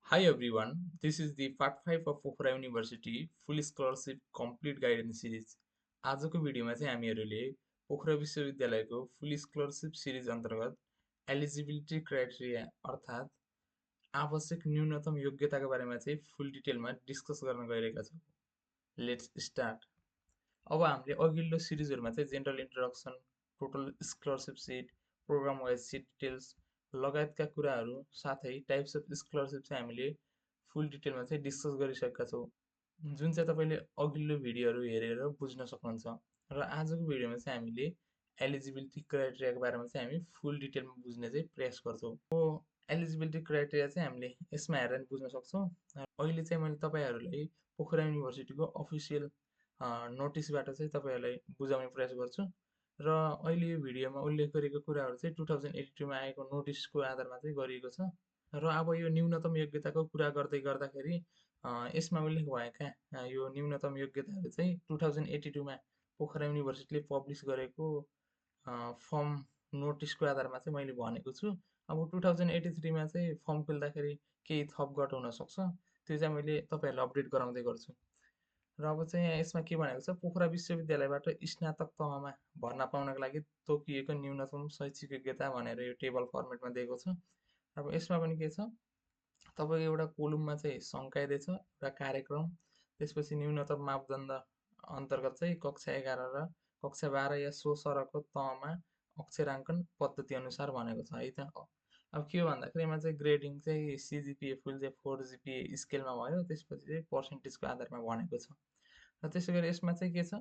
Hi everyone, this is the Part 5 of Pokhara university full scholarship complete guidance series. आजको भिडियोमा चाहिँ हामीहरूले पोखरा विश्वविद्यालयको फुल स्कलरसिप सिरिज अन्तर्गत एलिजिबिलिटी क्राइटेरिया अर्थात् आवश्यक न्यूनतम योग्यताका बारेमा चाहिँ फुल डिटेलमा डिस्कस गर्न गइरहेका छौँ। Let's start. अब हामीले अघिल्लो सिरिजहरुमा चाहिँ general introduction, total scholarship seat, program wise seat details लगायतका कुराहरू साथै टाइप्स अफ स्कलरसिप चाहिँ हामीले फुल डिटेलमा चाहिँ डिस्कस गरिसकेका छौँ, जुन चाहिँ तपाईँले अघिल्लो भिडियोहरू हेरेर बुझ्न सक्नुहुन्छ। र आजको भिडियोमा चाहिँ हामीले एलिजिबिलिटी क्राइटेरियाको बारेमा चाहिँ हामी फुल डिटेलमा बुझ्ने चाहिँ प्रयास गर्छौँ। एलिजिबिलिटी क्राइटेरिया चाहिँ हामीले यसमा हेरेर बुझ्न सक्छौँ। अहिले चाहिँ मैले तपाईँहरूलाई पोखरा युनिभर्सिटीको अफिसियल नोटिसबाट चाहिँ तपाईँहरूलाई बुझाउने प्रयास गर्छु र अहिले यो भिडियोमा उल्लेख गरेको कुराहरू चाहिँ 2082मा आएको नोटिसको आधारमा चाहिँ गरिएको छ। र अब यो न्यूनतम योग्यताको कुरा गर्दै गर्दाखेरि यसमा उल्लेख भएका यो न्यूनतम योग्यताहरू चाहिँ 2082मा पोखरा युनिभर्सिटीले पब्लिस गरेको फर्म नोटिसको आधारमा चाहिँ मैले भनेको छु। अब 2083मा चाहिँ फर्म खुल्दाखेरि केही थप घट हुनसक्छ, त्यो चाहिँ मैले तपाईँहरूलाई अपडेट गराउँदै गर्छु। र अब चाहिँ यसमा के भनेको छ, पोखरा विश्वविद्यालयबाट स्नातक तहमा भर्ना पाउनको लागि तोकिएको न्यूनतम शैक्षिक योग्यता भनेर यो टेबल फर्मेटमा दिएको छ। अब यसमा पनि के छ, तपाईँको एउटा कोलुममा चाहिँ सङ्काइदै छ एउटा कार्यक्रम, त्यसपछि न्यूनतम मापदण्ड अन्तर्गत चाहिँ कक्षा 11 र कक्षा 12 या सो सरहको तहमा अक्षराङ्कन पद्धति अनुसार भनेको छ है त। अब के हो भन्दाखेरि यसमा चाहिँ ग्रेडिङ चाहिँ सिजिपिए फुल चाहिँ 4 जिपिए स्केलमा भयो, त्यसपछि चाहिँ पर्सेन्टेजको आधारमा भनेको छ। र त्यसै गरी यसमा चाहिँ के छ,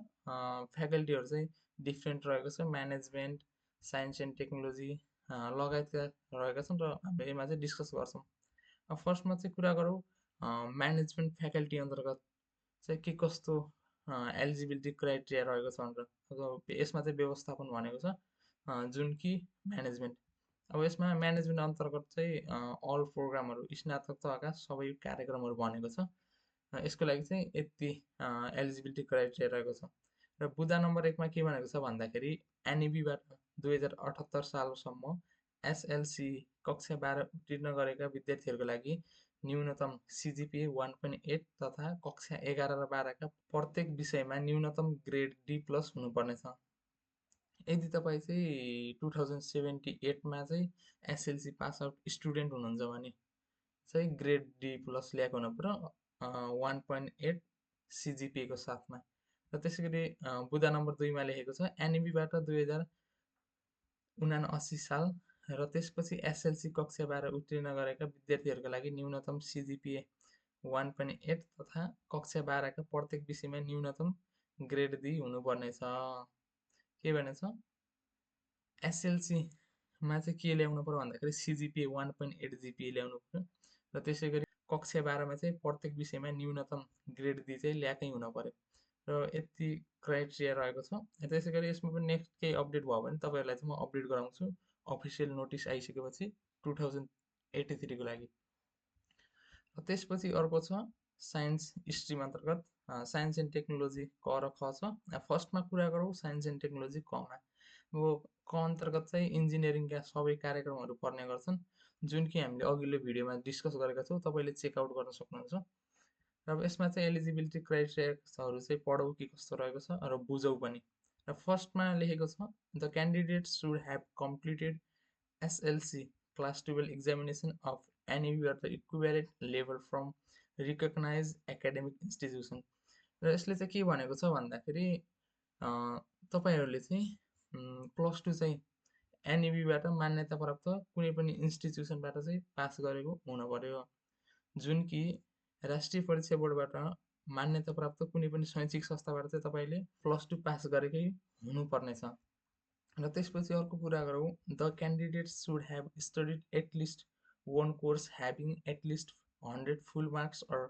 फ्याकल्टीहरू चाहिँ डिफ्रेन्ट रहेको छ, म्यानेजमेन्ट, साइन्स एन्ड टेक्नोलोजी लगायतका रहेका छन् र हामीले यसमा चाहिँ डिस्कस गर्छौँ। अब फर्स्टमा चाहिँ कुरा गरौँ म्यानेजमेन्ट फ्याकल्टी अन्तर्गत चाहिँ के कस्तो एलिजिबिलिटी क्राइटेरिया रहेको छ भनेर। अब यसमा चाहिँ व्यवस्थापन भनेको छ, जुन कि म्यानेजमेन्ट। अब यसमा म्यानेजमेन्ट अन्तर्गत चाहिँ अल प्रोग्रामहरू स्नातक तहका सबै कार्यक्रमहरू भनेको छ। यसको लागि चाहिँ यति एलिजिबिलिटी क्राइटेरिया रहेको छ। र बुँदा नम्बर 1मा के भनेको छ भन्दाखेरि एनइबीबाट 2078 सालसम्म एसएलसी कक्षा 12 उत्तीर्ण गरेका विद्यार्थीहरूको लागि न्यूनतम सिजिपिए 1.8 तथा कक्षा 11 र 12का प्रत्येक विषयमा न्यूनतम ग्रेड डी प्लस हुनुपर्नेछ। यदि तपाईँ चाहिँ 2078मा चाहिँ एसएलसी पास आउट स्टुडेन्ट हुनुहुन्छ भने चाहिँ ग्रेड डी प्लस ल्याएको हुनुपर्यो 1.8 सिजिपिएको साथमा। र त्यसै गरी बुँदा नम्बर 2मा लेखेको छ एनइबीबाट 2079 साल र त्यसपछि एसएलसी कक्षा 12 उत्तीर्ण गरेका विद्यार्थीहरूका लागि न्यूनतम सिजिपिए 1.8 तथा कक्षा 12का प्रत्येक विषयमा न्यूनतम ग्रेड दी हुनुपर्नेछ। के भनेछ, एसएलसीमा चाहिँ के ल्याउनु पर्यो भन्दाखेरि सिजिपिए 1.8 जिपिए ल्याउनु पर्यो र त्यसै गरी कक्षा 12मा चाहिँ प्रत्येक विषयमा न्यूनतम ग्रेड दी चाहिँ ल्याएकै हुनु पर्यो र यति क्राइटेरिया रहेको छ। त्यसै गरी यसमा पनि नेक्स्ट केही अपडेट भयो भने तपाईँहरूलाई चाहिँ म अपडेट गराउँछु अफिसियल नोटिस आइसकेपछि 2083को लागि। त्यसपछि अर्को छ साइन्स स्ट्रिम अन्तर्गत साइन्स एन्ड टेक्नोलोजी क र ख छ। फर्स्टमा कुरा गरौँ साइन्स एन्ड टेक्नोलोजी कमा। अब क अन्तर्गत चाहिँ इन्जिनियरिङका सबै कार्यक्रमहरू पर्ने गर्छन्, जुन कि हामीले अघिल्लो भिडियोमा डिस्कस गरेका छौँ, तपाईँले चेकआउट गर्न सक्नुहुन्छ। र अब यसमा चाहिँ एलिजिबिलिटी क्राइटेरियाहरू चाहिँ पढौँ कि कस्तो रहेको छ र बुझौँ पनि। र फर्स्टमा लेखेको छ the candidate should have completed SLC class 12 examination of any at the equivalent level from recognized academic institution। र यसले चाहिँ के भनेको छ भन्दाखेरि तपाईँहरूले चाहिँ प्लस टू चाहिँ एनइबीबाट मान्यता प्राप्त कुनै पनि इन्स्टिट्युसनबाट चाहिँ पास गरेको हुनु पर्यो, जुन कि राष्ट्रिय परीक्षा बोर्डबाट मान्यता प्राप्त कुनै पनि शैक्षिक संस्थाबाट चाहिँ तपाईँले प्लस टू पास गरेकै हुनुपर्नेछ। र त्यसपछि अर्को कुरा गरौँ the candidate should have studied at least one course having at least 100 full marks or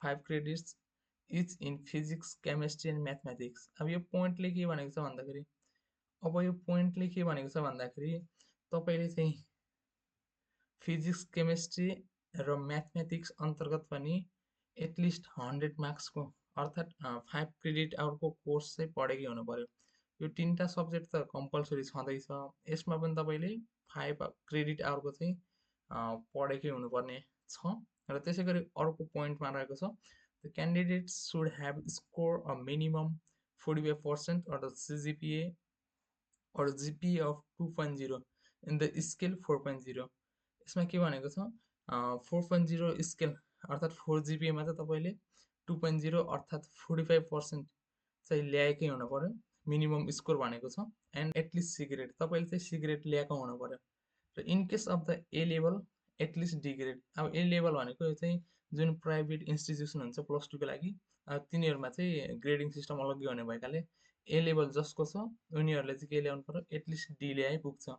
5 credits each in physics chemistry and mathematics. अब यो पोइन्टले के भनेको छ भन्दाखेरि तपाईँले चाहिँ फिजिक्स केमिस्ट्री र म्याथमेटिक्स अन्तर्गत पनि एटलिस्ट 100 मार्क्सको अर्थात् 5 क्रेडिट आवरको कोर्स चाहिँ पढेकै हुनु पर्यो। यो 3टा सब्जेक्ट त कम्पलसरी छँदैछ, यसमा पनि तपाईँले 5 क्रेडिट आवरको चाहिँ पढेकै हुनुपर्ने छ र त्यसै गरी अर्को पोइन्टमा रहेको छ the candidates should have score a minimum 45% or the CGPA or GPA of 2.0 in the scale 4.0 यसमा के भनेको छ 4.0 स्केल अर्थात् 4 GPA मा चाहिँ तपाईँले 2.0 अर्थात् 45% चाहिँ ल्याएकै हुनु पर्यो मिनिमम स्कोर भनेको छ एन्ड एटलिस्ट सी ग्रेड तपाईँले चाहिँ सी ग्रेड ल्याएको हुनु पर्यो र in case of the A level at least D grade अब ए लेभल भनेको यो चाहिँ जुन प्राइभेट इन्स्टिट्युसन हुन्छ प्लस टूको लागि तिनीहरूमा चाहिँ ग्रेडिङ सिस्टम अलग्गै हुने भएकाले ए लेभल जसको छ उनीहरूले चाहिँ के ल्याउनु पर्यो एटलिस्ट डी ल्याए पुग्छ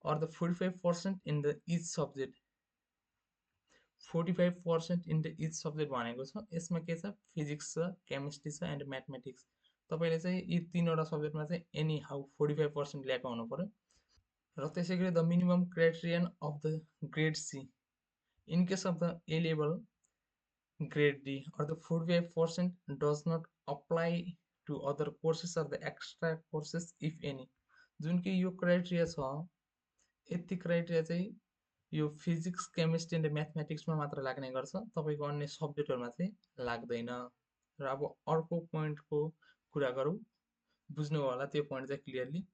or the 45% in the each subject 45% in the each subject भनेको छ यसमा के छ फिजिक्स छ केमिस्ट्री छ एन्ड म्याथमेटिक्स तपाईँले चाहिँ यी तीनवटा सब्जेक्टमा चाहिँ एनी हाउ 45% ल्याएको हुनु पर्यो र त्यसै गरी the minimum criterion of the grade C in case of the A level grade D or the 45% does not apply to other courses or the extra courses if any जुन कि यो criteria छ यति क्राइटेरिया चाहिँ यो physics chemistry and म्याथमेटिक्समा मात्र लाग्ने गर्छ तपाईँको अन्य सब्जेक्टहरूमा चाहिँ लाग्दैन र अब अर्को पोइन्टको कुरा गरौँ बुझ्नुभयो होला त्यो पोइन्ट चाहिँ clearly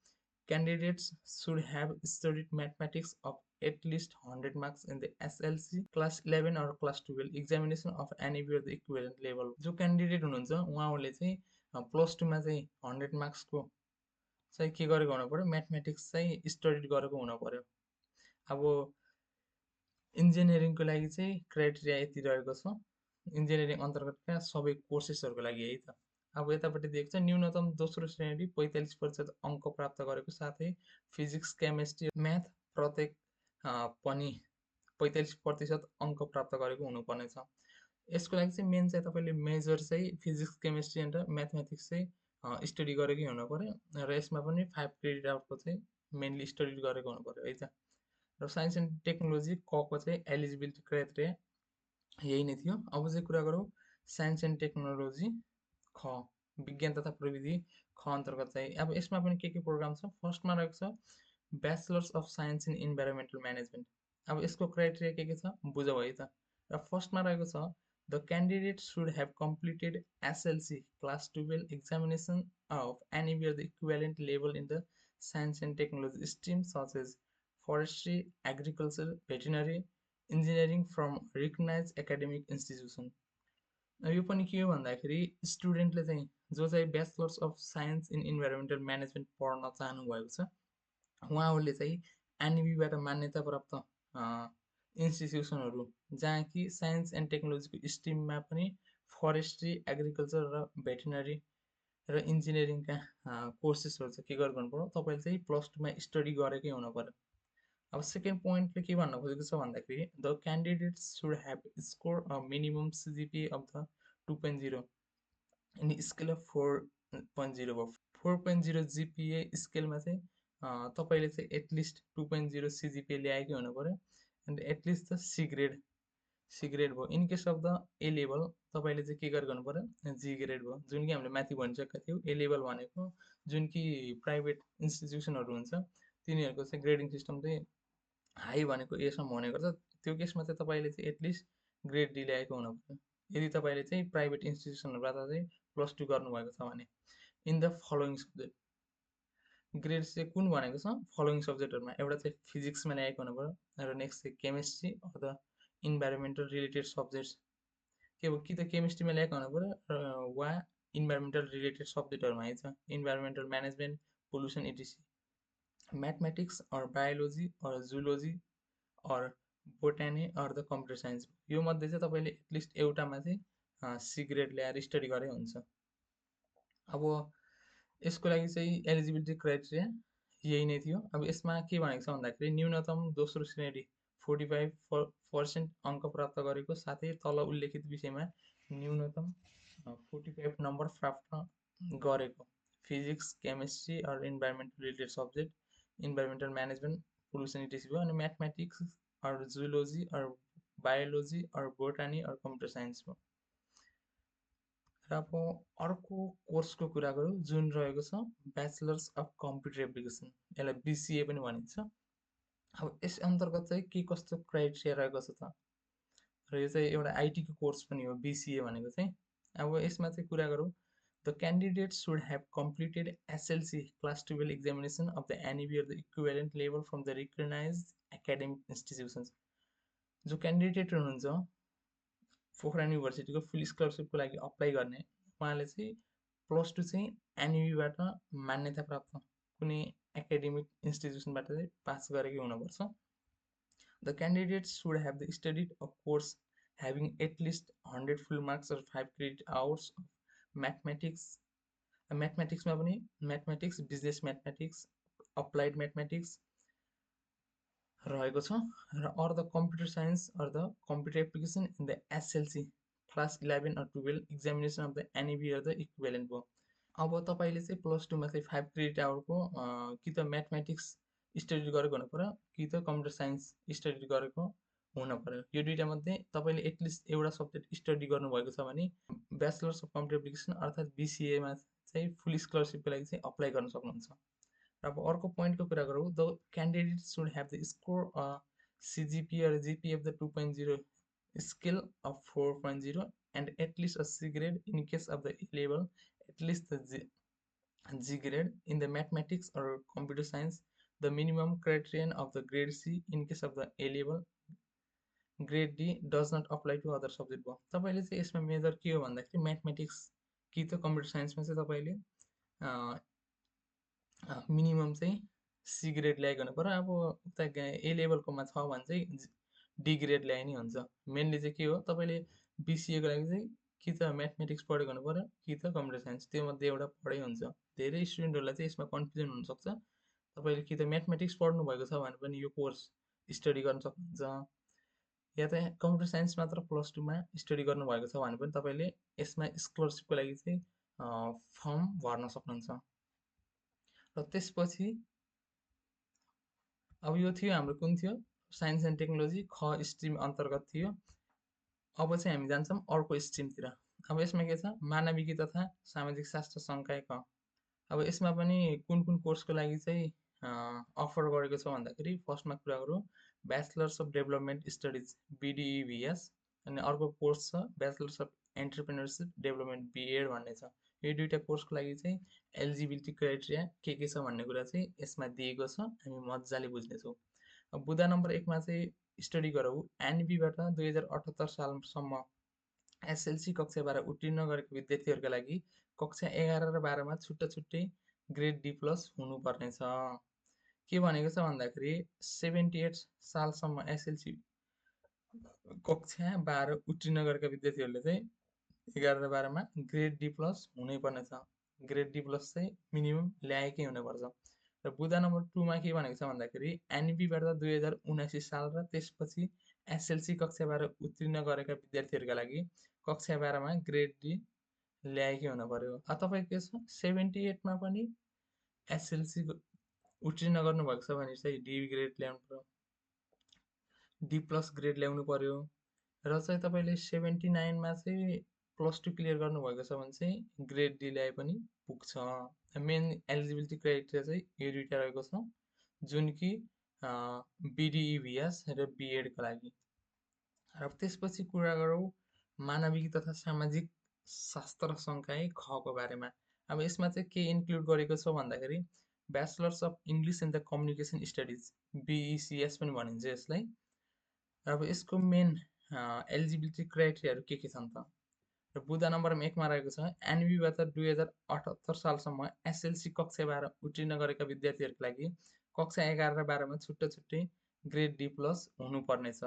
candidates should have studied mathematics of at least 100 marks in the SLC class 11 or class 12 examination of any of the equivalent level जो क्यान्डिडेट हुनुहुन्छ उहाँहरूले चाहिँ प्लस टूमा चाहिँ 100 मार्क्सको चाहिँ के गरेको हुनु पर्यो म्याथमेटिक्स चाहिँ स्टडी गरेको हुनु पर्यो अब इन्जिनियरिङको लागि चाहिँ क्राइटेरिया यति रहेको छ इन्जिनियरिङ अन्तर्गतका सबै कोर्सेसहरूको लागि है त अब यतापट्टि दिएको छ न्यूनतम दोस्रो श्रेणी 45% अङ्क प्राप्त गरेको साथै फिजिक्स केमिस्ट्री म्याथ प्रत्येक पनि 45% अङ्क प्राप्त गरेको हुनुपर्नेछ यसको लागि चाहिँ मेन चाहिँ तपाईँले मेजर चाहिँ फिजिक्स केमिस्ट्री एन्ड म्याथमेटिक्स चाहिँ स्टडी गरेकै हुनु पर्यो र यसमा पनि 5 क्रेडिट आउटको चाहिँ मेनली स्टडी गरेको हुनु पर्यो है त र साइन्स एन्ड टेक्नोलोजी कको चाहिँ एलिजिबिलिटी क्राइटेरिया यही नै थियो अब चाहिँ कुरा गरौँ साइन्स एन्ड टेक्नोलोजी ख विज्ञान तथा प्रविधि ख अन्तर्गत चाहिँ अब यसमा पनि के प्रोग्राम छ फर्स्टमा रहेको छ bachelors of science in environmental management अब यसको क्राइटेरिया के छ बुझौँ है त र फर्स्टमा रहेको छ the candidate should have completed SLC class 12 examination of any the equivalent level in the science and technology stream such as forestry agriculture veterinary engineering from recognise academic institution यो पनि के हो भन्दाखेरि स्टुडेन्टले चाहिँ जो चाहिँ bachelors of science in environmental management पढ्न चाहनुभएको छ उहाँहरूले चाहिँ एनइबीबाट मान्यता प्राप्त इन्स्टिट्युसनहरू जहाँ कि साइन्स एन्ड टेक्नोलोजीको स्ट्रिममा पनि फरेस्ट्री एग्रिकल्चर र भेटिनरी र इन्जिनियरिङका कोर्सेसहरू चाहिँ के गर्नु पर्यो तपाईँले चाहिँ प्लस टूमा स्टडी गरेकै हुनु पर्यो अब सेकेन्ड पोइन्टले के भन्न खोजेको छ भन्दाखेरि the candidates should have score a minimum CGPA of the 2.0 in scale of 4.0 भयो 4.0 जिपिए स्केलमा चाहिँ तपाईँले चाहिँ एटलिस्ट 2.0 सिजिपिए ल्याएकै हुनु पर्यो and at least the C grade भयो in case of the A level तपाईँले चाहिँ के गरेर गर्नु पर्यो जी ग्रेड भयो जुन कि हामीले माथि भनिसकेका थियौँ ए लेभल भनेको जुन कि प्राइभेट इन्स्टिट्युसनहरू हुन्छ तिनीहरूको चाहिँ ग्रेडिङ सिस्टम चाहिँ हाई भनेको एसम्म हुने गर्छ त्यो केसमा चाहिँ तपाईँले चाहिँ एटलिस्ट ग्रेड डी ल्याएको हुनु पर्यो यदि तपाईँले चाहिँ प्राइभेट इन्स्टिट्युसनहरूबाट चाहिँ प्लस टू गर्नुभएको छ भने in the following subject grade चाहिँ कुन भनेको छ फलोइङ सब्जेक्टहरूमा एउटा चाहिँ फिजिक्समा ल्याएको हुनु पर्यो र नेक्स्ट चाहिँ केमिस्ट्री अथवा इन्भाइरोमेन्टल रिलेटेड सब्जेक्ट्स के हो कि त केमिस्ट्रीमा ल्याएको हुनु पर्यो वा इन्भाइरोमेन्टल रिलेटेड सब्जेक्टहरूमा है छ environmental management pollution etc mathematics or biology or zoology or botany or the computer science यो मध्ये चाहिँ तपाईँले एटलिस्ट एउटामा चाहिँ सी ग्रेड ल्याएर स्टडी गरे हुन्छ अब यसको लागि चाहिँ एलिजिबिलिटी क्राइटेरिया यही नै थियो अब यसमा के भनेको छ भन्दाखेरि न्यूनतम दोस्रो श्रेणी 45% अङ्क प्राप्त गरेको साथै तल उल्लेखित विषयमा न्यूनतम 45 नम्बर प्राप्त गरेको physics chemistry or environmental related subject environmental management pollution etc भयो अनि mathematics or zoology or biology or botany or computer science भयो र अब अर्को कोर्सको कुरा गरौँ जुन रहेको छ ब्याचलर्स अफ कम्प्युटर एप्लिकेसन यसलाई बिसिए पनि भनिन्छ अब यस अन्तर्गत चाहिँ के कस्तो क्राइटेरिया रहेको छ त र यो चाहिँ एउटा आइटीको कोर्स पनि हो बीसीए भनेको चाहिँ। अब यसमा चाहिँ कुरा गरौँ, the candidate should have completed SLC class 12 examination of the NEB or the equivalent level from the recognised academic institutions. जो क्यान्डिडेट हुनुहुन्छ पोखरा युनिभर्सिटीको फुल स्कलरसिपको लागि अप्लाई गर्ने, उहाँले चाहिँ +2 चाहिँ एनइबीबाट मान्यता प्राप्त कुनै एकाडेमिक इन्स्टिट्युसनबाट चाहिँ पास गरेकै हुनुपर्छ। The candidates should have studied a course having at least 100 full marks or 5 credit hours of mathematics. म्याथमेटिक्समा पनि mathematics, business mathematics, applied mathematics रहेको छ र or the computer science or the computer application in the SLC class 11 or 12 examination of the NEB or the equivalent भयो। अब तपाईँले चाहिँ +2मा चाहिँ 5 क्रेडिट आवरको कि त म्याथमेटिक्स स्टडी गरेको हुनु पर्यो कि त कम्प्युटर साइन्स स्टडी गरेको हुनु पर्यो। यो दुईटा मध्ये तपाईँले एटलिस्ट एउटा सब्जेक्ट स्टडी गर्नुभएको छ भने ब्याचलर्स अफ कम्प्युटर एप्लिकेसन अर्थात् बिसिएमा चाहिँ फुल स्कलरसिपको लागि चाहिँ अप्लाई गर्न सक्नुहुन्छ। र अब अर्को पोइन्टको कुरा गरौँ, the candidate should have the score CGPA or GPA of the 2.0 scale of 4.0 and at least a C grade in case of the A level, at least the G grade in the mathematics or computer science. The minimum criterion of the grade C in case of the A level, grade D does not apply to other subject भयो। तपाईँले चाहिँ यसमा major के हो भन्दाखेरि mathematics कि त computer साइन्समा चाहिँ तपाईँले मिनिमम चाहिँ सी ग्रेड ल्याएको हुनु पर्यो। अब उता ए लेभलकोमा छ भने चाहिँ डी ग्रेड ल्याए नि हुन्छ। मेनली चाहिँ के हो, तपाईँले बिसिएको लागि चाहिँ कि त म्याथमेटिक्स पढेको हुनु पर्यो कि त कम्प्युटर साइन्स, त्यो मध्ये एउटा पढै हुन्छ। धेरै स्टुडेन्टहरूलाई चाहिँ यसमा कन्फ्युजन हुनसक्छ। तपाईँले कि त म्याथमेटिक्स पढ्नु भएको छ भने पनि यो कोर्स स्टडी गर्न सक्नुहुन्छ, या त कम्प्युटर साइन्स मात्र +2मा स्टडी गर्नुभएको छ भने पनि तपाईँले यसमा स्कलरसिपको लागि चाहिँ फर्म भर्न सक्नुहुन्छ। र त्यसपछि अब यो थियो हाम्रो कुन थियो, साइन्स एन्ड टेक्नोलोजी ख स्ट्रिम अन्तर्गत थियो। अब चाहिँ हामी जान्छौँ अर्को स्ट्रिमतिर। अब यसमा के छ, मानविकी तथा सामाजिक शास्त्र संकाय क। अब यसमा पनि कुन कुन कोर्सको लागि चाहिँ अफर गरेको छ भन्दाखेरि फर्स्टमा कुरा गरौँ, ब्याचलर्स अफ डेभलपमेन्ट स्टडिज बिडिइभिएस, अनि अर्को कोर्स छ ब्याचलर्स अफ एन्टरप्रेन्योरसिप डेभलपमेन्ट बिएड भन्ने छ। यो दुईवटा कोर्सको लागि चाहिँ एलिजिबिलिटी क्राइटेरिया के छ भन्ने कुरा चाहिँ यसमा दिएको छ, हामी मजाले बुझ्नेछौँ। अब बुदा नम्बर 1मा चाहिँ स्टडी गरौँ, एनबीबाट 2078 सालसम्म एसएलसी कक्षा 12 उत्तीर्ण गरेको विद्यार्थीहरूका लागि कक्षा 11 र 12मा छुट्टा छुट्टै ग्रेड डी प्लस हुनुपर्नेछ। के भनेको छ भन्दाखेरि 78 सालसम्म एसएलसी कक्षा 12 उत्तीर्ण गरेका विद्यार्थीहरूले चाहिँ 11 र 12मा ग्रेड डी प्लस हुनै पर्नेछ। ग्रेड डी प्लस चाहिँ मिनिमम ल्याएकै हुनुपर्छ। र बुदा नम्बर 2मा के भनेको छ भन्दाखेरि एनबीबाट 2079 साल र त्यसपछि एसएलसी कक्षा 12 उत्तीर्ण गरेका विद्यार्थीहरूका लागि कक्षा 12मा ग्रेड डी ल्याएकै हुनु पर्यो। तपाईँको के छ, 78मा पनि एसएलसी उत्तीर्ण गर्नुभएको छ भने चाहिँ डी ग्रेड ल्याउनु पर्यो, डी प्लस ग्रेड ल्याउनु पर्यो। र चाहिँ तपाईँले 79मा चाहिँ +2 क्लियर गर्नुभएको छ भने चाहिँ ग्रेड डी ल्याए पनि पुग्छ। मेन एलिजिबिलिटी क्राइटेरिया चाहिँ यो दुईवटा रहेको छ, जुन कि बिडिइभिएस र बिएडको लागि। र त्यसपछि कुरा गरौँ मानविकी तथा सामाजिक शास्त्र संकाय खको बारेमा। अब यसमा चाहिँ के इन्क्लुड गरेको छ भन्दाखेरि bachelors of English and the communication studies BECS पनि भनिन्छ यसलाई। अब यसको मेन एलिजिबिलिटी क्राइटेरियाहरू के छन् त, र बुदा नम्बर 1मा रहेको छ एनबीबाट 2078 सालसम्म एसएलसी कक्षा 12 उत्तीर्ण गरेका विद्यार्थीहरूको लागि कक्षा 11 र 12मा छुट्टा छुट्टै ग्रेड डी प्लस हुनुपर्नेछ।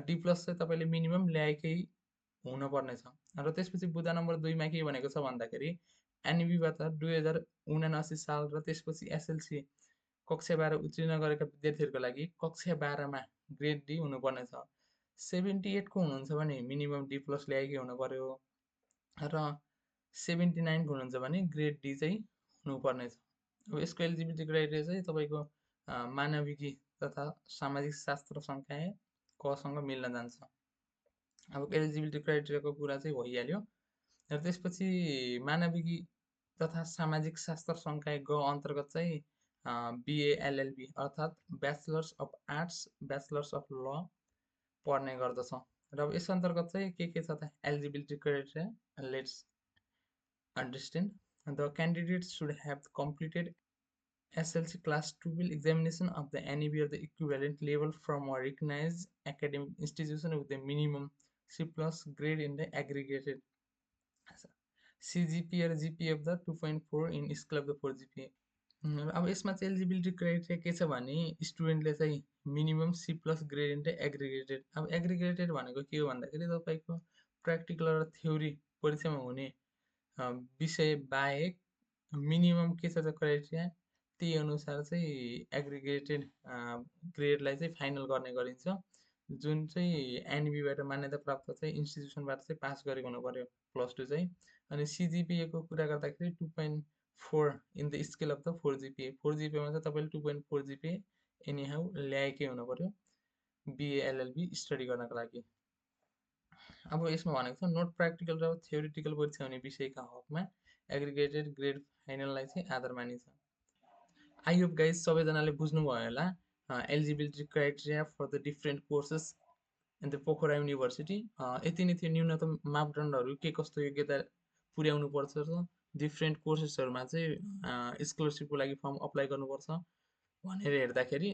डी प्लस चाहिँ तपाईँले मिनिमम ल्याएकै हुनुपर्नेछ। र त्यसपछि बुदा नम्बर 2मा के भनेको छ भन्दाखेरि एनबीबाट 2079 साल र त्यसपछि एसएलसी कक्षा 12 उत्तीर्ण गरेका विद्यार्थीहरूको लागि कक्षा 12मा ग्रेड डी हुनुपर्नेछ। 78को हुनुहुन्छ भने मिनिमम डी प्लस ल्याएकै हुनु पर्यो, र 79को हुनुहुन्छ भने ग्रेड डी चाहिँ हुनुपर्नेछ। अब यसको एलिजिबिलिटी क्राइटेरिया चाहिँ तपाईँको मानविकी तथा सामाजिक शास्त्र संकाय कसँग मिल्न जान्छ। अब एलिजिबिलिटी क्राइटेरियाको कुरा चाहिँ भइहाल्यो। र त्यसपछि मानविकी तथा सामाजिक शास्त्र संकाय ग अन्तर्गत चाहिँ बिएएलएलबी अर्थात् bachelors of arts, bachelors of ल पढ्ने गर्दछ। र अब यस अन्तर्गत चाहिँ के छ त eligibility criteria let's understand. The candidates should have completed SLC Class 12 examination of the NEB or the equivalent level from a recognized academic institution with a minimum C plus grade in the aggregated CGPA or GPA of the 2.4 in scale of the 4 GPA. अब यसमा चाहिँ eligibility criteria के छ भने स्टुडेन्टले चाहिँ minimum C plus grade in aggregated. अब aggregated भनेको के हो भन्दाखेरि तपाईँको प्र्याक्टिकल र थ्योरी परीक्षामा हुने विषय बाहेक मिनिमम के छ क्राइटेरिया त्यही अनुसार चाहिँ एग्रिगेटेड ग्रेडलाई चाहिँ फाइनल गर्ने गरिन्छ, जुन चाहिँ एनबीबाट मान्यता प्राप्त चाहिँ इन्स्टिट्युसनबाट चाहिँ पास गरेको हुनु पर्यो +2 चाहिँ। अनि सिजिपिएको कुरा गर्दाखेरि 2.4 in the scale of the 4 जिपिए। 4 जिपिएमा चाहिँ तपाईँले 2.4 जिपिए एनी हाउ ल्याएकै हुनु पर्यो बिए एलएलबी स्टडी गर्नको लागि। अब यसमा भनेको छ नोट प्र्याक्टिकल र थ्योरिटिकल परीक्षा हुने विषयका हकमा एग्रिगेटेड ग्रेड फाइनललाई चाहिँ आधार मानिन्छ। आई होप गाइज सबैजनाले बुझ्नुभयो होला eligibility criteria for the different courses in the Pokhara university. यति नै थियो न्यूनतम मापदण्डहरू के कस्तो योग्यता पुर्याउनु पर्छ र डिफ्रेन्ट कोर्सेसहरूमा चाहिँ स्कलरसिपको लागि फर्म अप्लाई गर्नुपर्छ भनेर हेर्दाखेरि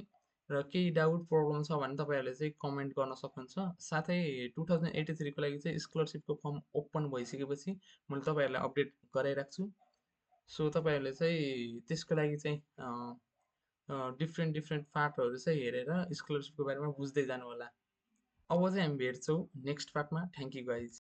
र केही डाउट प्रब्लम छ भने तपाईँहरूले चाहिँ कमेन्ट गर्न सक्नुहुन्छ। साथै 2083को लागि चाहिँ स्कलरसिपको फर्म ओपन भइसकेपछि मैले तपाईँहरूलाई अपडेट गराइराख्छु। सो तपाईँहरूले चाहिँ त्यसको लागि चाहिँ डिफ्रेन्ट पार्टहरू चाहिँ हेरेर स्कलरसिपको बारेमा बुझ्दै जानु होला। अब चाहिँ हामी भेट्छौँ नेक्स्ट पार्टमा। Thank you guys.